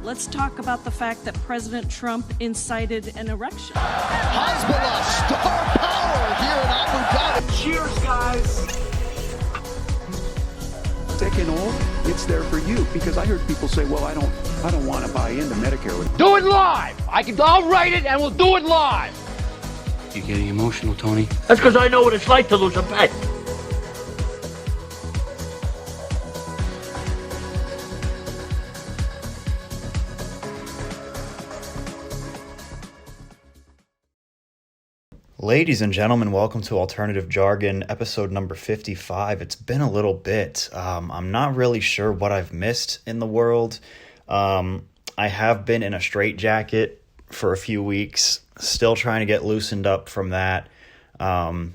Let's talk about the fact that President Trump incited an erection. Hezbollah, star power here in Abu Dhabi. Cheers, guys. Sick and old, it's there for you. Because I heard people say, well, I don't want to buy into Medicare. Do it live. I'll write it and we'll do it live. You're getting emotional, Tony. That's because I know what it's like to lose a pet. Ladies and gentlemen, welcome to Alternative Jargon, episode number 55. It's been a little bit. I'm not really sure what I've missed in the world. I have been in a straitjacket for a few weeks, still trying to get loosened up from that.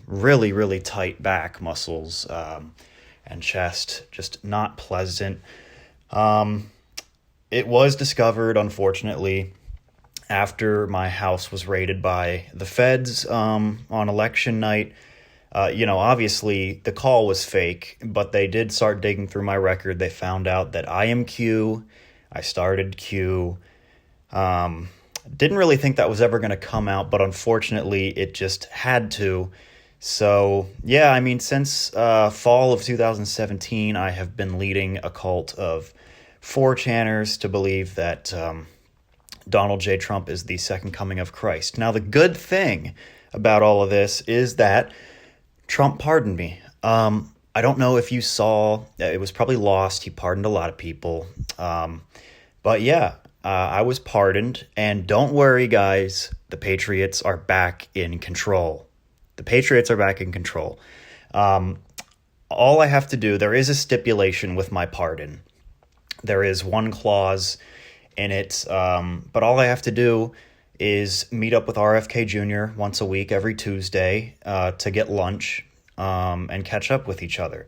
Really, really tight back muscles and chest, just not pleasant. It was discovered, unfortunately, after my house was raided by the feds on election night. Obviously the call was fake, but they did start digging through my record. They found out that I am Q. I started Q. Didn't really think that was ever going to come out, but unfortunately it just had to. So, yeah, I mean, since fall of 2017, I have been leading a cult of 4chaners to believe that Donald J. Trump is the second coming of Christ. Now, the good thing about all of this is that Trump pardoned me. I don't know if you saw, it was probably lost. He pardoned a lot of people. But yeah, I was pardoned. And don't worry, guys, the Patriots are back in control. The Patriots are back in control. All I have to do, there is a stipulation with my pardon. There is one clause in it, but all I have to do is meet up with RFK Jr. once a week, every Tuesday, to get lunch and catch up with each other.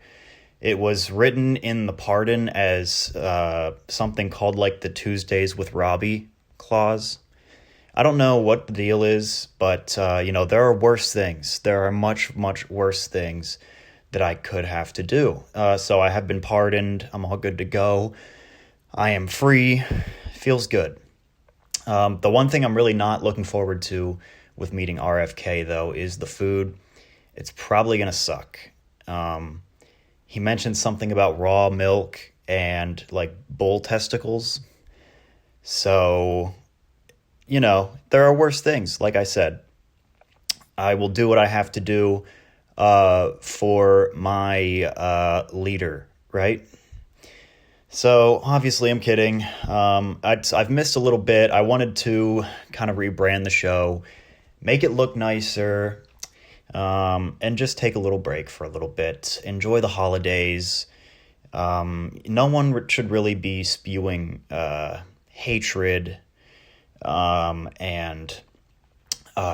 It was written in the pardon as something called like the Tuesdays with Robbie clause. I don't know what the deal is, but there are worse things. There are much, much worse things that I could have to do. So I have been pardoned. I'm all good to go. I am free. Feels good. The one thing I'm really not looking forward to with meeting RFK, though, is the food. It's probably going to suck. He mentioned something about raw milk and, like, bull testicles. So, there are worse things, like I said. I will do what I have to do for my leader, right? So, obviously, I'm kidding. I've missed a little bit. I wanted to kind of rebrand the show, make it look nicer, and just take a little break for a little bit. Enjoy the holidays. No one should really be spewing hatred and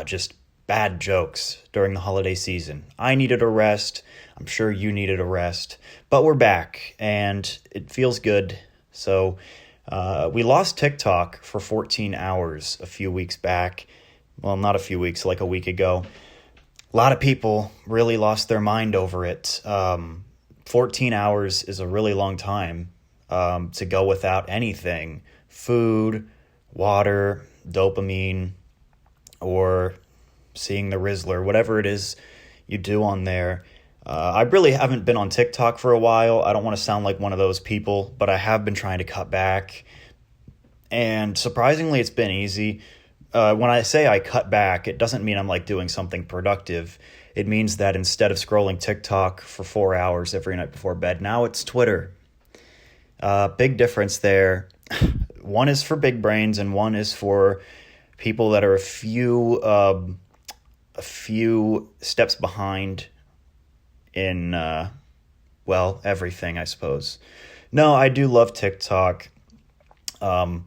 just bad jokes during the holiday season. I needed a rest. I'm sure you needed a rest, but we're back and it feels good. So we lost TikTok for 14 hours a few weeks back. Well, not a few weeks, like a week ago. A lot of people really lost their mind over it. 14 hours is a really long time to go without anything. Food, water, dopamine, or seeing the Rizzler, whatever it is you do on there. I really haven't been on TikTok for a while. I don't want to sound like one of those people, but I have been trying to cut back. And surprisingly, it's been easy. When I say I cut back, it doesn't mean I'm like doing something productive. It means that instead of scrolling TikTok for 4 hours every night before bed, now it's Twitter. Big difference there. One is for big brains and one is for people that are a few steps behind in, everything, I suppose. No, I do love TikTok. I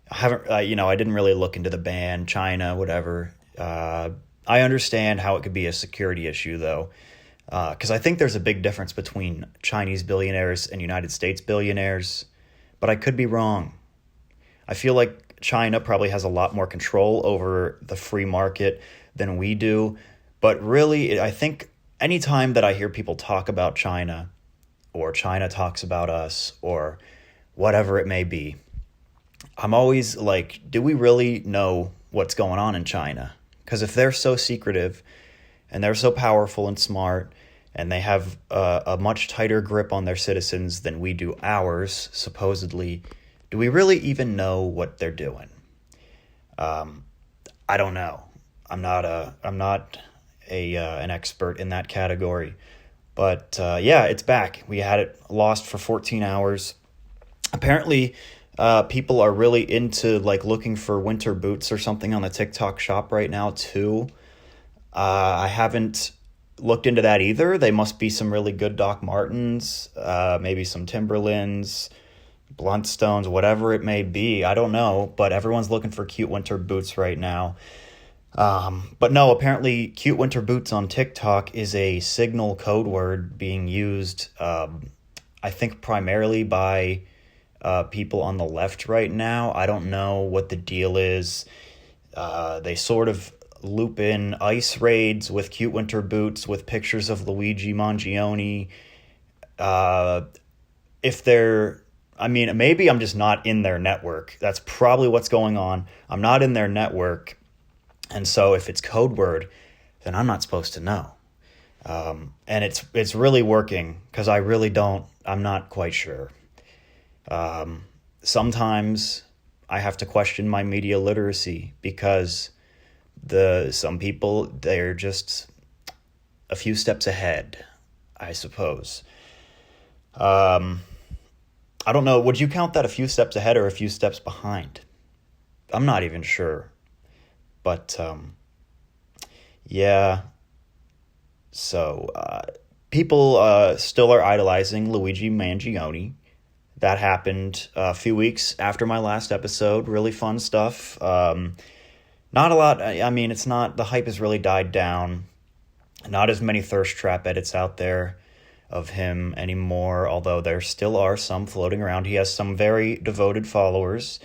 haven't, I didn't really look into the ban, China, whatever. I understand how it could be a security issue, though, because I think there's a big difference between Chinese billionaires and United States billionaires, but I could be wrong. I feel like China probably has a lot more control over the free market than we do, but really, I think anytime that I hear people talk about China, or China talks about us, or whatever it may be, I'm always like, do we really know what's going on in China? Because if they're so secretive and they're so powerful and smart and they have a much tighter grip on their citizens than we do ours, supposedly, do we really even know what they're doing? I don't know. I'm not an expert in that category, but yeah, it's back. We had it lost for 14 hours. Apparently, people are really into like looking for winter boots or something on the TikTok shop right now too. I haven't looked into that either. They must be some really good Doc Martens, maybe some Timberlands, Bluntstones, whatever it may be. I don't know, but everyone's looking for cute winter boots right now. But no, apparently cute winter boots on TikTok is a signal code word being used, I think primarily by people on the left right now. I don't know what the deal is. They sort of loop in ice raids with cute winter boots with pictures of Luigi Mangione. Maybe I'm just not in their network. That's probably what's going on. I'm not in their network. And so if it's code word, then I'm not supposed to know. And it's really working because I'm not quite sure. Sometimes I have to question my media literacy because some people, they're just a few steps ahead, I suppose. I don't know. Would you count that a few steps ahead or a few steps behind? I'm not even sure. But, yeah. So, people still are idolizing Luigi Mangione. That happened a few weeks after my last episode. Really fun stuff. Not a lot. It's not, the hype has really died down. Not as many thirst trap edits out there of him anymore, although there still are some floating around. He has some very devoted followers.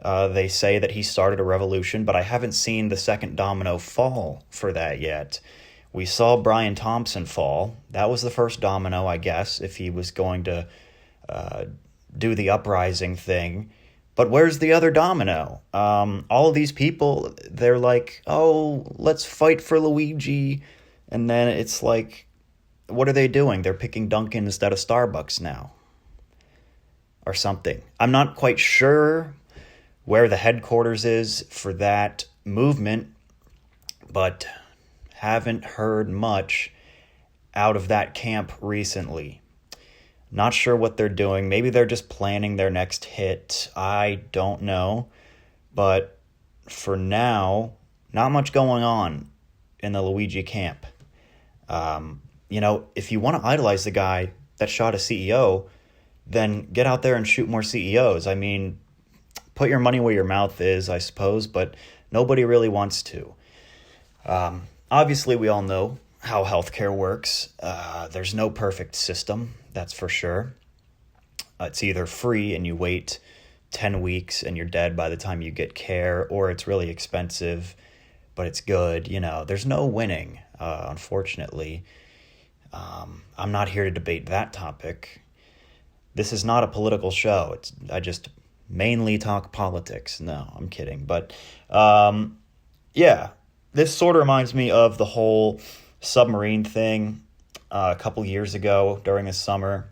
They say that he started a revolution, but I haven't seen the second domino fall for that yet. We saw Brian Thompson fall. That was the first domino, I guess, if he was going to do the uprising thing. But where's the other domino? All of these people, they're like, oh, let's fight for Luigi. And then it's like, what are they doing? They're picking Dunkin' instead of Starbucks now. Or something. I'm not quite sure where the headquarters is for that movement, but haven't heard much out of that camp recently. Not sure what they're doing. Maybe they're just planning their next hit. I don't know. But for now, not much going on in the Luigi camp. If you want to idolize the guy that shot a CEO, then get out there and shoot more CEOs. Put your money where your mouth is, I suppose, but nobody really wants to. Obviously, we all know how healthcare works. There's no perfect system, that's for sure. It's either free and you wait 10 weeks and you're dead by the time you get care, or it's really expensive, but it's good. There's no winning, unfortunately. I'm not here to debate that topic. This is not a political show. I just mainly talk politics. No, I'm kidding. But, yeah, this sort of reminds me of the whole submarine thing a couple years ago during the summer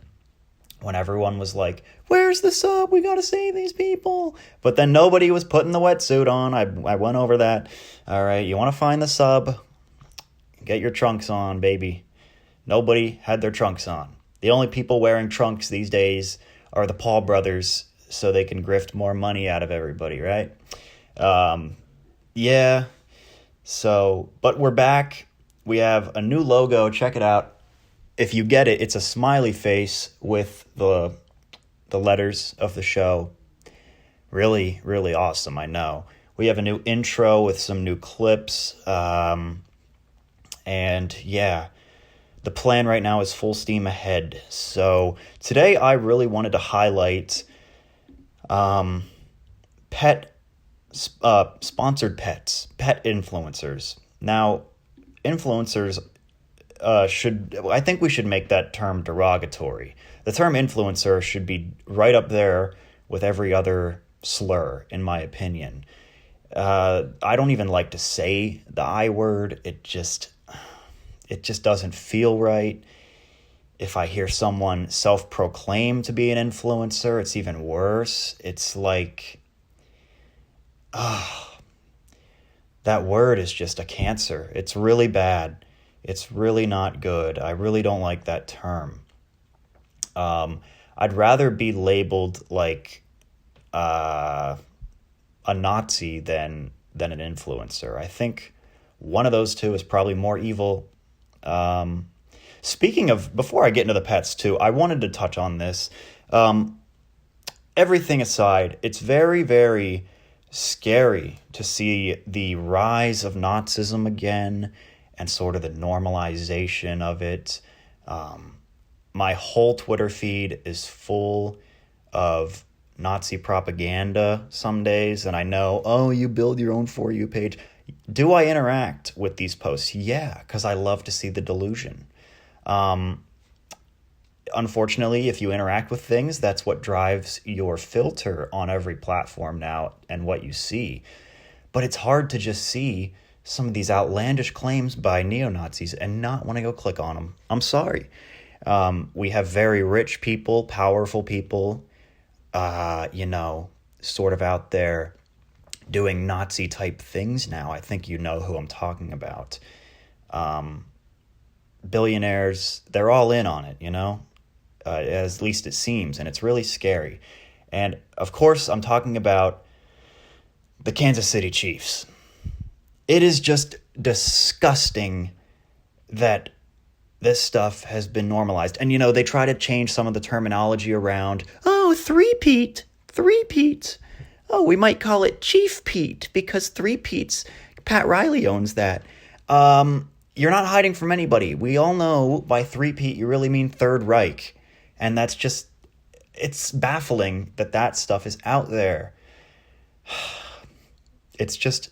when everyone was like, where's the sub? We got to save these people. But then nobody was putting the wetsuit on. I went over that. All right, you want to find the sub? Get your trunks on, baby. Nobody had their trunks on. The only people wearing trunks these days are the Paul brothers, so they can grift more money out of everybody, right? Yeah. So, but we're back. We have a new logo. Check it out. If you get it, it's a smiley face with the letters of the show. Really, really awesome, I know. We have a new intro with some new clips. And yeah, the plan right now is full steam ahead. So today I really wanted to highlight sponsored pets, pet influencers. Now, influencers I think we should make that term derogatory. The term influencer should be right up there with every other slur, in my opinion. I don't even like to say the I word. It just doesn't feel right. If I hear someone self-proclaim to be an influencer, it's even worse. It's like, that word is just a cancer. It's really bad. It's really not good. I really don't like that term. I'd rather be labeled like a Nazi than an influencer. I think one of those two is probably more evil. Speaking of, before I get into the pets too, I wanted to touch on this. Everything aside, it's very, very scary to see the rise of Nazism again and sort of the normalization of it. My whole Twitter feed is full of Nazi propaganda some days, and I know, oh, you build your own For You page. Do I interact with these posts? Yeah, because I love to see the delusion. Unfortunately, if you interact with things, that's what drives your filter on every platform now and what you see. But it's hard to just see some of these outlandish claims by neo-Nazis and not want to go click on them. I'm sorry. We have very rich people, powerful people, sort of out there doing Nazi type things now. I think you know who I'm talking about. Billionaires, they're all in on it, at least it seems, and it's really scary. And of course, I'm talking about the Kansas City Chiefs. It is just disgusting that this stuff has been normalized. And, they try to change some of the terminology around, oh, three-peat. Oh, we might call it Chief Pete because three-peats, Pat Riley owns that. You're not hiding from anybody. We all know by three-peat you really mean Third Reich. And that's just, it's baffling that stuff is out there. It's just,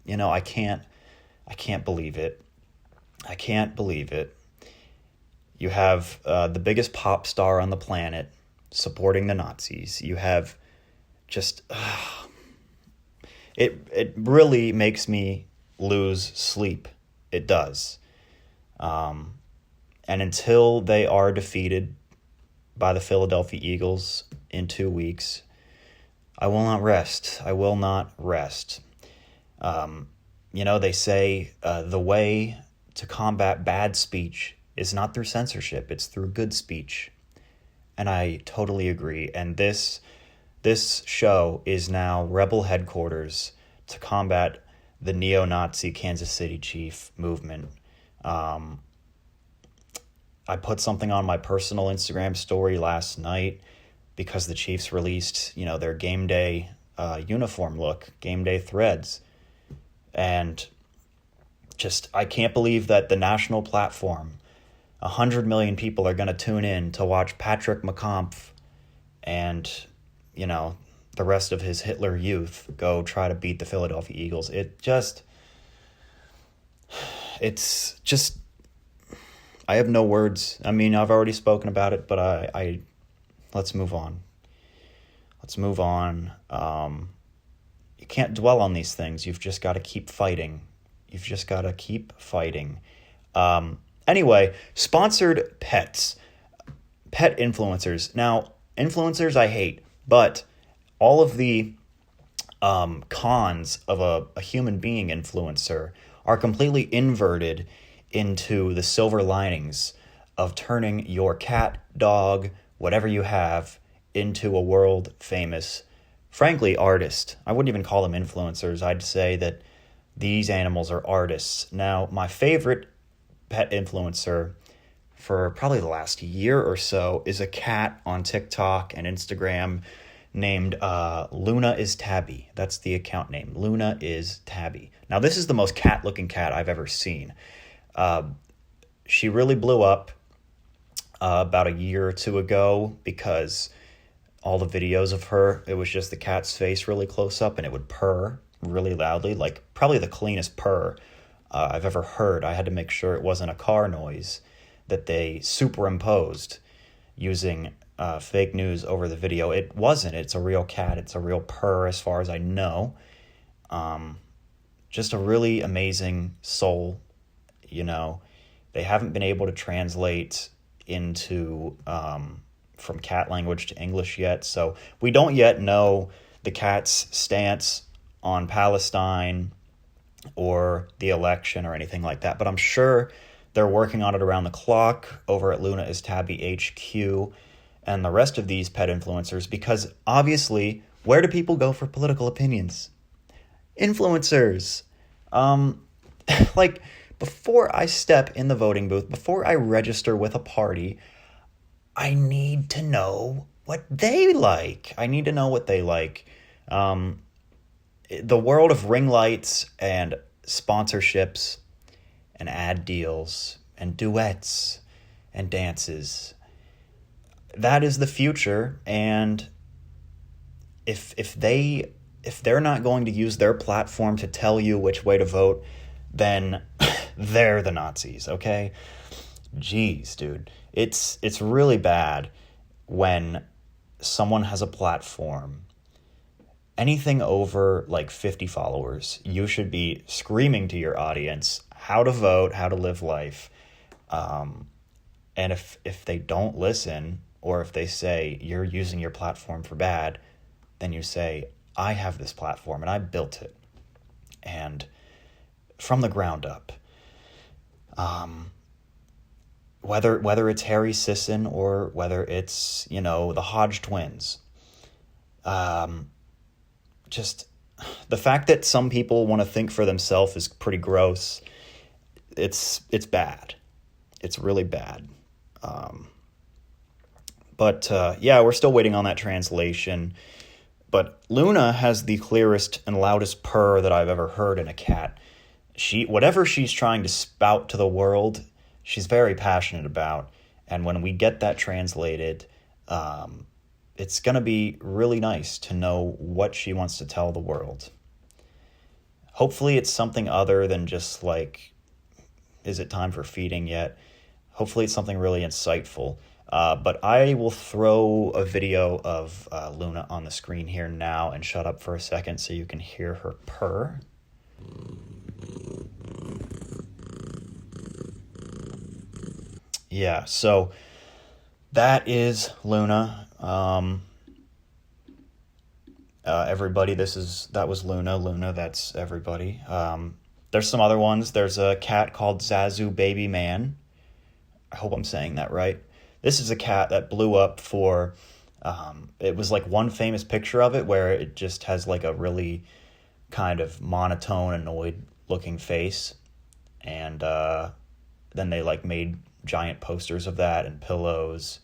I can't believe it. I can't believe it. You have the biggest pop star on the planet supporting the Nazis. You have just, it really makes me lose sleep. It does. And until they are defeated by the Philadelphia Eagles in 2 weeks, I will not rest. I will not rest. They say the way to combat bad speech is not through censorship, it's through good speech. And I totally agree. And this show is now rebel headquarters to combat the neo-Nazi Kansas City Chief movement. I put something on my personal Instagram story last night because the Chiefs released, their game day uniform look, game day threads. And just, I can't believe that the national platform, 100 million people are going to tune in to watch Patrick MaKampf and, the rest of his Hitler youth go try to beat the Philadelphia Eagles. It's just, I have no words. I mean, I've already spoken about it, but I let's move on. Let's move on. You can't dwell on these things. You've just got to keep fighting. Anyway, sponsored pets. Pet influencers. Now, influencers I hate, but all of the cons of a human being influencer are completely inverted into the silver linings of turning your cat, dog, whatever you have, into a world famous, frankly, artist. I wouldn't even call them influencers. I'd say that these animals are artists. Now, my favorite pet influencer for probably the last year or so is a cat on TikTok and Instagram named Luna is Tabby. That's the account name. Luna is Tabby. Now, this is the most cat-looking cat I've ever seen. She really blew up about a year or two ago because all the videos of her, it was just the cat's face really close up and it would purr really loudly, like probably the cleanest purr I've ever heard. I had to make sure it wasn't a car noise that they superimposed using fake news over the video. It wasn't. It's a real cat. It's a real purr as far as I know. Just a really amazing soul, you know. They haven't been able to translate into from cat language to English yet, so we don't yet know the cat's stance on Palestine or the election or anything like that, but I'm sure they're working on it around the clock over at Luna is Tabby HQ and the rest of these pet influencers, because obviously, where do people go for political opinions? Influencers. Like, before I step in the voting booth, before I register with a party, I need to know what they like. I need to know what they like. The world of ring lights and sponsorships and ad deals and duets and dances, that is the future. And if they're not going to use their platform to tell you which way to vote, then they're the Nazis, okay? Jeez, dude. It's really bad when someone has a platform. Anything over like 50 followers, you should be screaming to your audience how to vote, how to live life. And if they don't listen, or if they say you're using your platform for bad, then you say, I have this platform and I built it. And from the ground up. Whether it's Harry Sisson or whether it's, you know, the Hodge twins. Just the fact that some people want to think for themselves is pretty gross. It's bad. It's really bad. But yeah, we're still waiting on that translation. But Luna has the clearest and loudest purr that I've ever heard in a cat. Whatever she's trying to spout to the world, she's very passionate about. And when we get that translated, it's going to be really nice to know what she wants to tell the world. Hopefully it's something other than just like, is it time for feeding yet? Hopefully it's something really insightful. But I will throw a video of Luna on the screen here now and shut up for a second so you can hear her purr. Yeah, so that is Luna. Everybody, that was Luna. Luna, that's everybody. There's some other ones. There's a cat called Zazu Baby Man. I hope I'm saying that right. This is a cat that blew up for, it was like one famous picture of it where it just has like a really kind of monotone, annoyed looking face. And then they like made giant posters of that and pillows.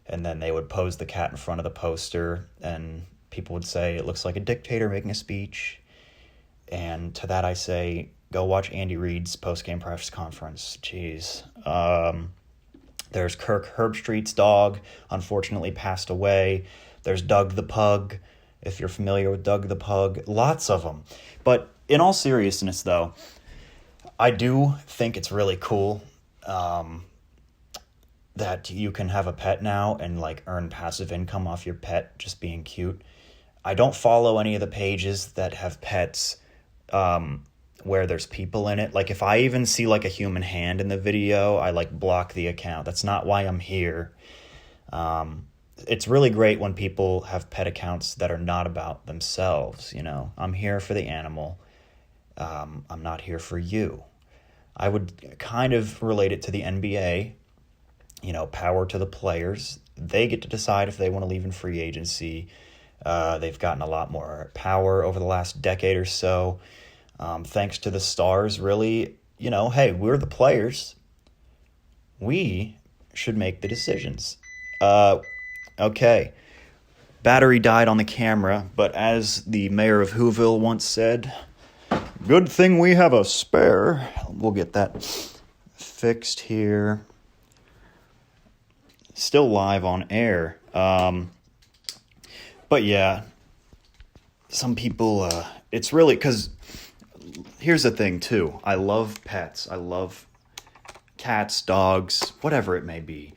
And then they would pose the cat in front of the poster and people would say, it looks like a dictator making a speech. And to that I say, go watch Andy Reid's post-game press conference. Jeez. There's Kirk Herbstreit's dog, unfortunately passed away. There's Doug the Pug, if you're familiar with Doug the Pug. Lots of them. But in all seriousness, though, I do think it's really cool that you can have a pet now and like earn passive income off your pet just being cute. I don't follow any of the pages that have pets where there's people in it. Like if I even see like a human hand in the video, I like block the account. That's not why I'm here. It's really great when people have pet accounts that are not about themselves, you know. I'm here for the animal. I'm not here for you. I would kind of relate it to the NBA. You know, power to the players. They get to decide if they want to leave in free agency. They've gotten a lot more power over the last decade or so. Thanks to the stars, really, you know, hey, we're the players. We should make the decisions. Okay. Battery died on the camera, but as the mayor of Whoville once said, good thing we have a spare. We'll get that fixed here. Still live on air. But yeah, some people, it's really, because here's the thing too. I love pets. I love cats, dogs, whatever it may be.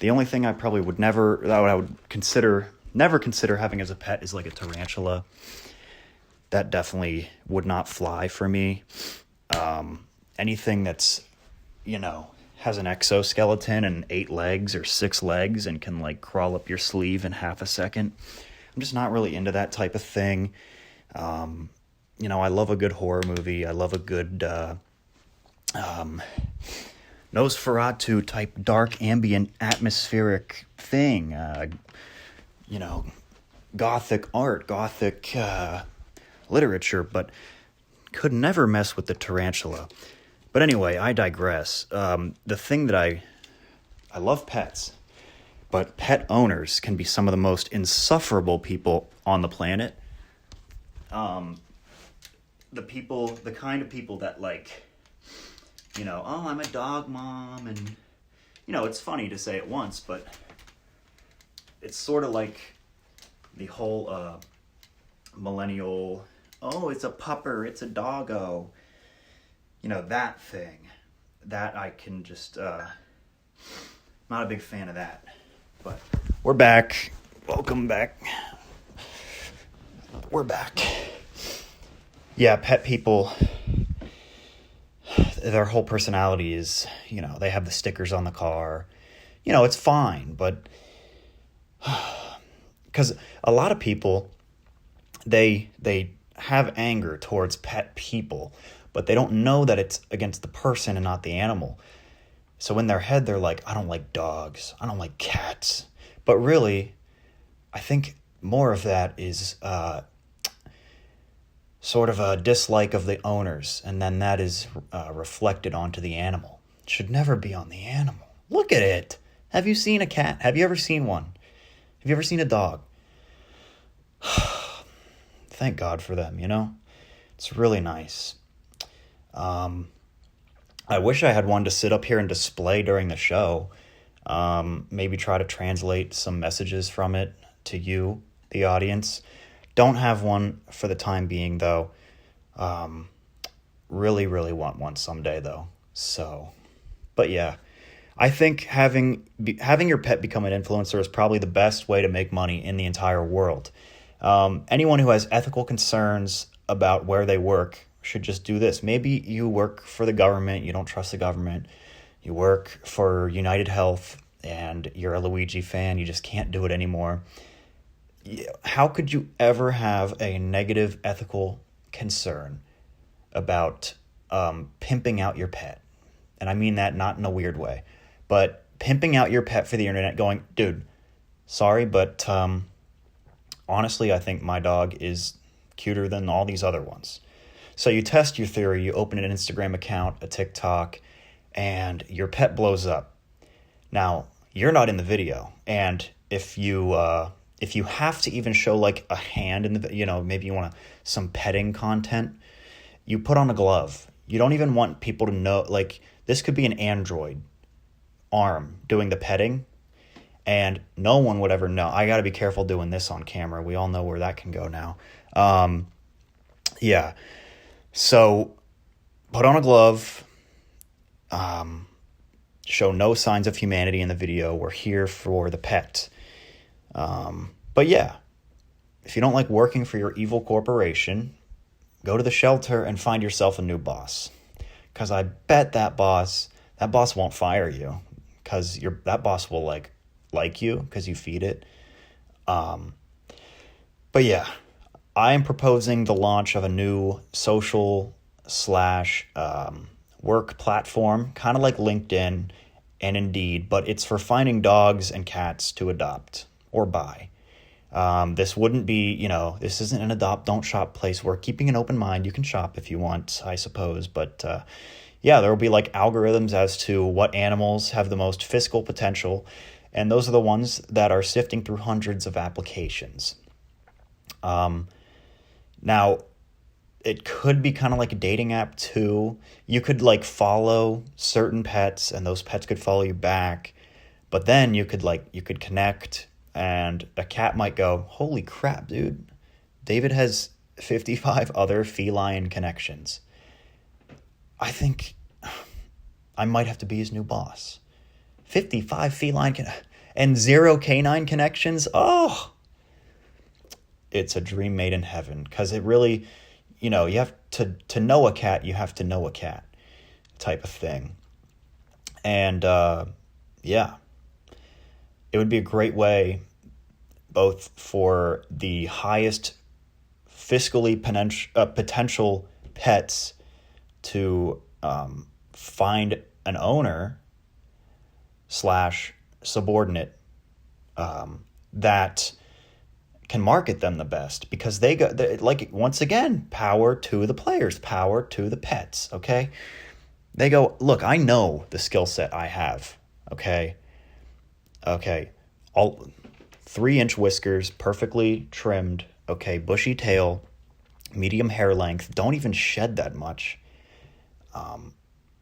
The only thing I probably would never consider having as a pet is like a tarantula. That definitely would not fly for me. Anything that's, has an exoskeleton and 8 legs or 6 legs and can like crawl up your sleeve in half a second. I'm just not really into that type of thing. I love a good horror movie. I love a good Nosferatu type dark ambient atmospheric thing. Gothic art, gothic literature, but could never mess with the tarantula. But anyway, I digress. The thing that I love pets, but pet owners can be some of the most insufferable people on the planet. The kind of people that like, oh, I'm a dog mom, and, it's funny to say it once, but it's sort of like the whole millennial, oh, it's a pupper, it's a doggo, that thing. That I can just, not a big fan of that. But we're back. Welcome back. We're back. Yeah, pet people, their whole personality is, they have the stickers on the car. It's fine, but because a lot of people, they have anger towards pet people, but they don't know that it's against the person and not the animal. So in their head, they're like, I don't like dogs. I don't like cats. But really, I think more of that is sort of a dislike of the owners, and then that is reflected onto the animal. It should never be on the animal. Look at it. Have you seen a cat? Have you ever seen one? Have you ever seen a dog? Thank God for them, It's really nice. I wish I had one to sit up here and display during the show. Maybe try to translate some messages from it to you, the audience. Don't have one for the time being, though. Really, really want one someday, though. So, but yeah, I think having your pet become an influencer is probably the best way to make money in the entire world. Anyone who has ethical concerns about where they work should just do this. Maybe you work for the government, you don't trust the government. You work for United Health, and you're a Luigi fan, you just can't do it anymore. How could you ever have a negative ethical concern about pimping out your pet? And I mean that not in a weird way, but pimping out your pet for the internet, going, dude, sorry, but honestly, I think my dog is cuter than all these other ones. So you test your theory, you open an Instagram account, a TikTok, and your pet blows up. Now, you're not in the video, and if you have to even show like a hand in the, maybe you want some petting content, you put on a glove. You don't even want people to know, like, this could be an android arm doing the petting, and no one would ever know. I got to be careful doing this on camera. We all know where that can go now. Yeah. So put on a glove, show no signs of humanity in the video. We're here for the pet. But yeah, if you don't like working for your evil corporation, go to the shelter and find yourself a new boss. Because I bet that boss won't fire you, because that boss will like you because you feed it. But yeah, I am proposing the launch of a new social / work platform, kind of like LinkedIn and Indeed, but it's for finding dogs and cats to adopt or buy. This wouldn't be, this isn't an adopt, don't shop place. We're keeping an open mind. You can shop if you want, I suppose. But yeah, there will be like algorithms as to what animals have the most fiscal potential. And those are the ones that are sifting through hundreds of applications. Now, it could be kind of like a dating app too. You could like follow certain pets and those pets could follow you back. But then you could connect, and a cat might go, holy crap, dude. David has 55 other feline connections. I think I might have to be his new boss. 55 feline and 0 canine connections. Oh, it's a dream made in heaven, because it really, you have to know a cat, you have to know a cat type of thing. And yeah, it would be a great way both for the highest fiscally potential pets to find an owner / subordinate that can market them the best, because once again, power to the players, power to the pets. Okay, they go, look, I know the skill set I have. Okay, all 3-inch whiskers, perfectly trimmed. Okay, bushy tail, medium hair length, don't even shed that much,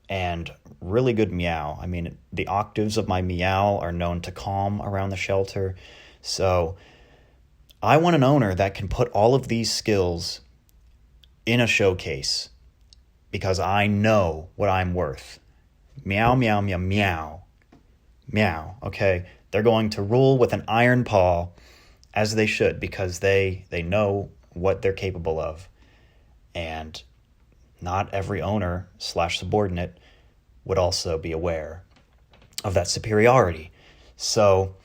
and really good meow. I mean, the octaves of my meow are known to calm around the shelter. So I want an owner that can put all of these skills in a showcase, because I know what I'm worth. Meow, meow, meow, meow, meow. Okay, they're going to rule with an iron paw, as they should, because they know what they're capable of. And not every owner / subordinate would also be aware of that superiority. So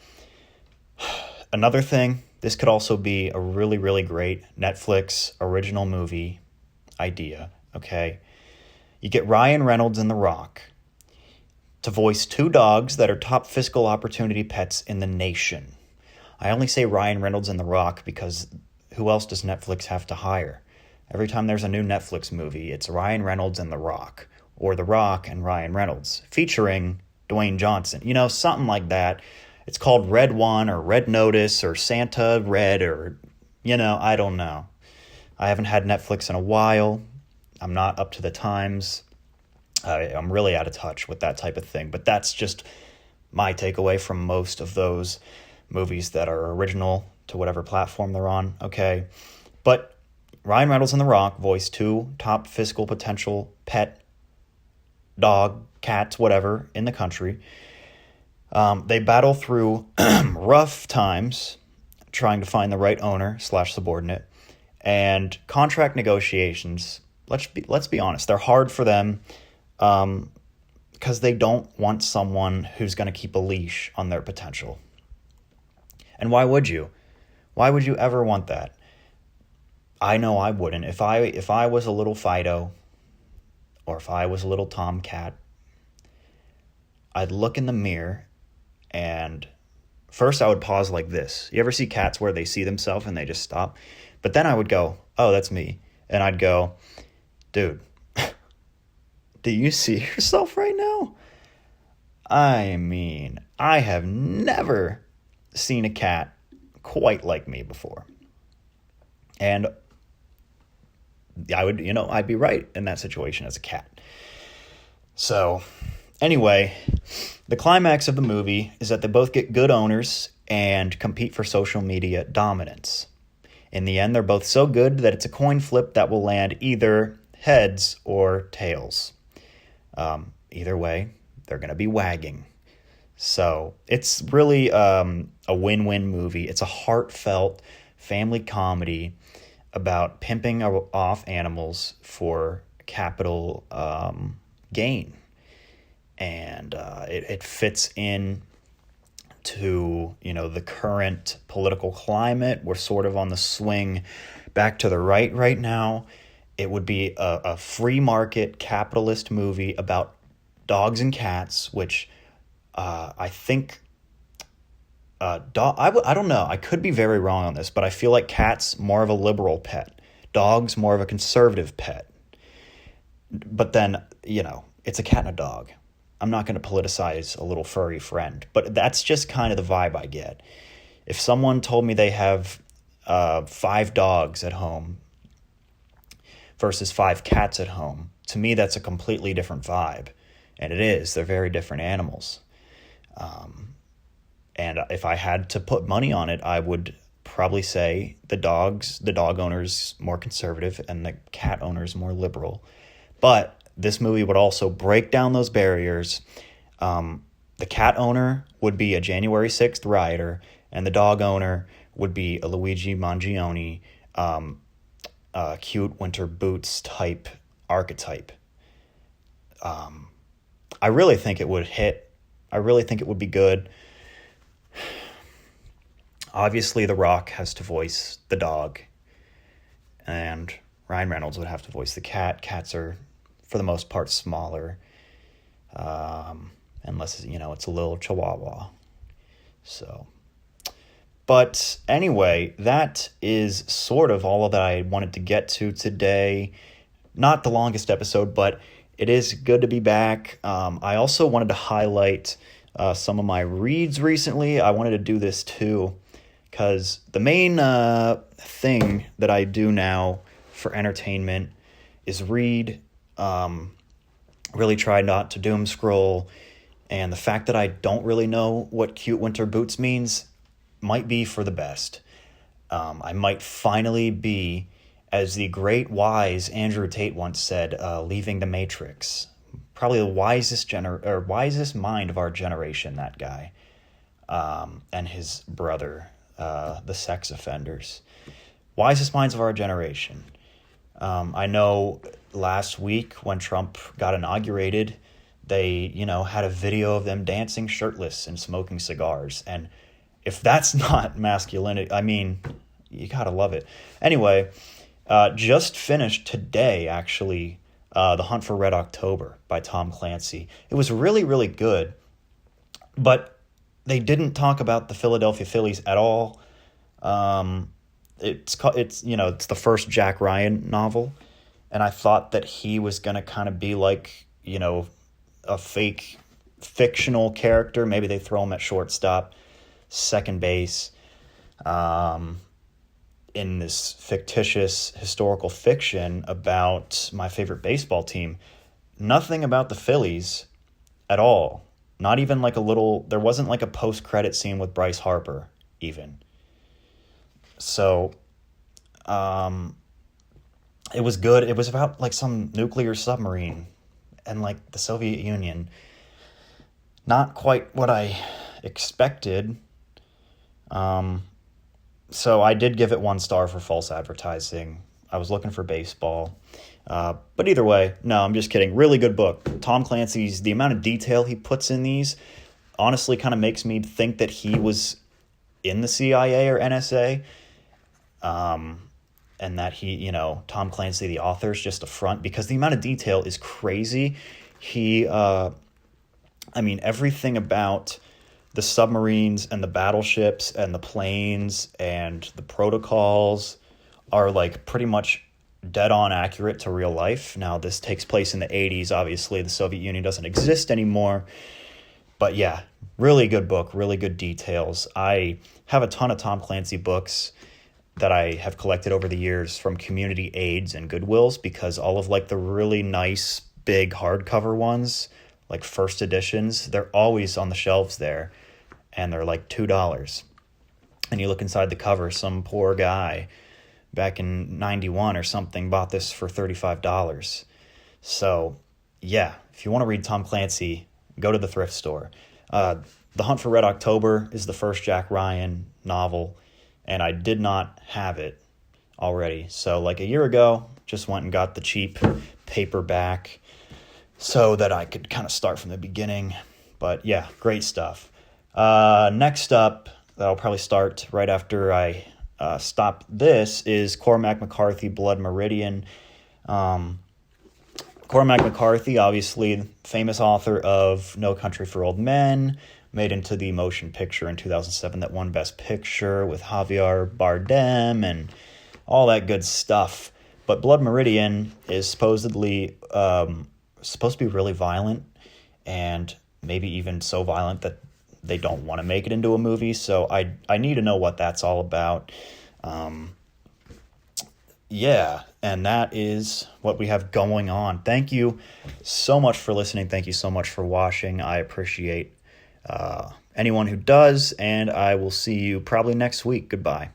another thing, this could also be a really, really great Netflix original movie idea. Okay, you get Ryan Reynolds and The Rock to voice 2 dogs that are top fiscal opportunity pets in the nation. I only say Ryan Reynolds and The Rock because who else does Netflix have to hire? Every time there's a new Netflix movie, it's Ryan Reynolds and The Rock, or The Rock and Ryan Reynolds, featuring Dwayne Johnson. Something like that. It's called Red One or Red Notice or Santa Red, or, I don't know. I haven't had Netflix in a while. I'm not up to the times. I'm really out of touch with that type of thing. But that's just my takeaway from most of those movies that are original to whatever platform they're on. Okay, but Ryan Reynolds and The Rock voice 2 top fiscal potential pet, dog, cats, whatever, in the country. They battle through rough times trying to find the right owner / subordinate, and contract negotiations. Let's be honest, they're hard for them, because they don't want someone who's going to keep a leash on their potential. And why would you? Why would you ever want that? I know I wouldn't. If I was a little Fido, or if I was a little Tomcat, I'd look in the mirror, and first I would pause like this. You ever see cats where they see themselves and they just stop? But then I would go, oh, that's me. And I'd go, dude, do you see yourself right now? I mean, I have never seen a cat quite like me before. And I'd be right in that situation as a cat. So anyway, the climax of the movie is that they both get good owners and compete for social media dominance. In the end, they're both so good that it's a coin flip that will land either heads or tails. Either way, they're going to be wagging. So it's really a win-win movie. It's a heartfelt family comedy about pimping off animals for capital gain. And it fits in to, the current political climate. We're sort of on the swing back to the right now. It would be a free market capitalist movie about dogs and cats, which I think I don't know. I could be very wrong on this, but I feel like cats more of a liberal pet, dogs more of a conservative pet. But then, it's a cat and a dog. I'm not going to politicize a little furry friend, but that's just kind of the vibe I get. If someone told me they have 5 dogs at home versus 5 cats at home, to me that's a completely different vibe. And it is. They're very different animals. And if I had to put money on it, I would probably say the dog owner's more conservative and the cat owner's more liberal. But this movie would also break down those barriers, The cat owner would be a January 6th rioter, and the dog owner would be a Luigi Mangione, cute winter boots type archetype. I really think it would hit. I really think it would be good. Obviously, The Rock has to voice the dog, and Ryan Reynolds would have to voice the cat. Cats are, for the most part, smaller, unless, it's a little chihuahua. So, but anyway, that is sort of all that I wanted to get to today. Not the longest episode, but it is good to be back. I also wanted to highlight some of my reads recently. I wanted to do this too, because the main thing that I do now for entertainment is read, really try not to doom scroll, and the fact that I don't really know what cute winter boots means might be for the best. I might finally be, as the great wise Andrew Tate once said, leaving the Matrix. Probably the wisest mind of our generation, that guy, and his brother, the sex offenders. Wisest minds of our generation. I know last week when Trump got inaugurated, they, had a video of them dancing shirtless and smoking cigars. And if that's not masculinity, I mean, you gotta love it. Anyway, just finished today, actually, The Hunt for Red October by Tom Clancy. It was really, really good, but they didn't talk about the Philadelphia Phillies at all. It's the first Jack Ryan novel, and I thought that he was gonna kind of be like, a fake fictional character. Maybe they throw him at shortstop, second base, in this fictitious historical fiction about my favorite baseball team. Nothing about the Phillies at all. Not even like there wasn't like a post-credit scene with Bryce Harper, even. So, it was good. It was about like some nuclear submarine and like the Soviet Union. Not quite what I expected. So I did give it 1 star for false advertising. I was looking for baseball. But either way, no, I'm just kidding. Really good book. Tom Clancy's, the amount of detail he puts in these honestly kind of makes me think that he was in the CIA or NSA. And that he, Tom Clancy, the author, is just a front, because the amount of detail is crazy. He, everything about the submarines and the battleships and the planes and the protocols are like pretty much dead on accurate to real life. Now, this takes place in the 80s. Obviously, the Soviet Union doesn't exist anymore. But yeah, really good book, really good details. I have a ton of Tom Clancy books that I have collected over the years from community aids and Goodwills, because all of like the really nice big hardcover ones, like first editions, they're always on the shelves there, and they're like $2. And you look inside the cover, some poor guy back in 91 or something bought this for $35. So yeah, if you want to read Tom Clancy, go to the thrift store. The Hunt for Red October is the first Jack Ryan novel, and I did not have it already. So like a year ago, just went and got the cheap paperback so that I could kind of start from the beginning. But yeah, great stuff. Next up, that'll probably start right after I stop this, is Cormac McCarthy, Blood Meridian. Cormac McCarthy, obviously famous author of No Country for Old Men, made into the motion picture in 2007 that won Best Picture with Javier Bardem and all that good stuff. But Blood Meridian is supposedly supposed to be really violent, and maybe even so violent that they don't want to make it into a movie. So I need to know what that's all about. Yeah, and that is what we have going on. Thank you so much for listening. Thank you so much for watching. I appreciate anyone who does, and I will see you probably next week. Goodbye.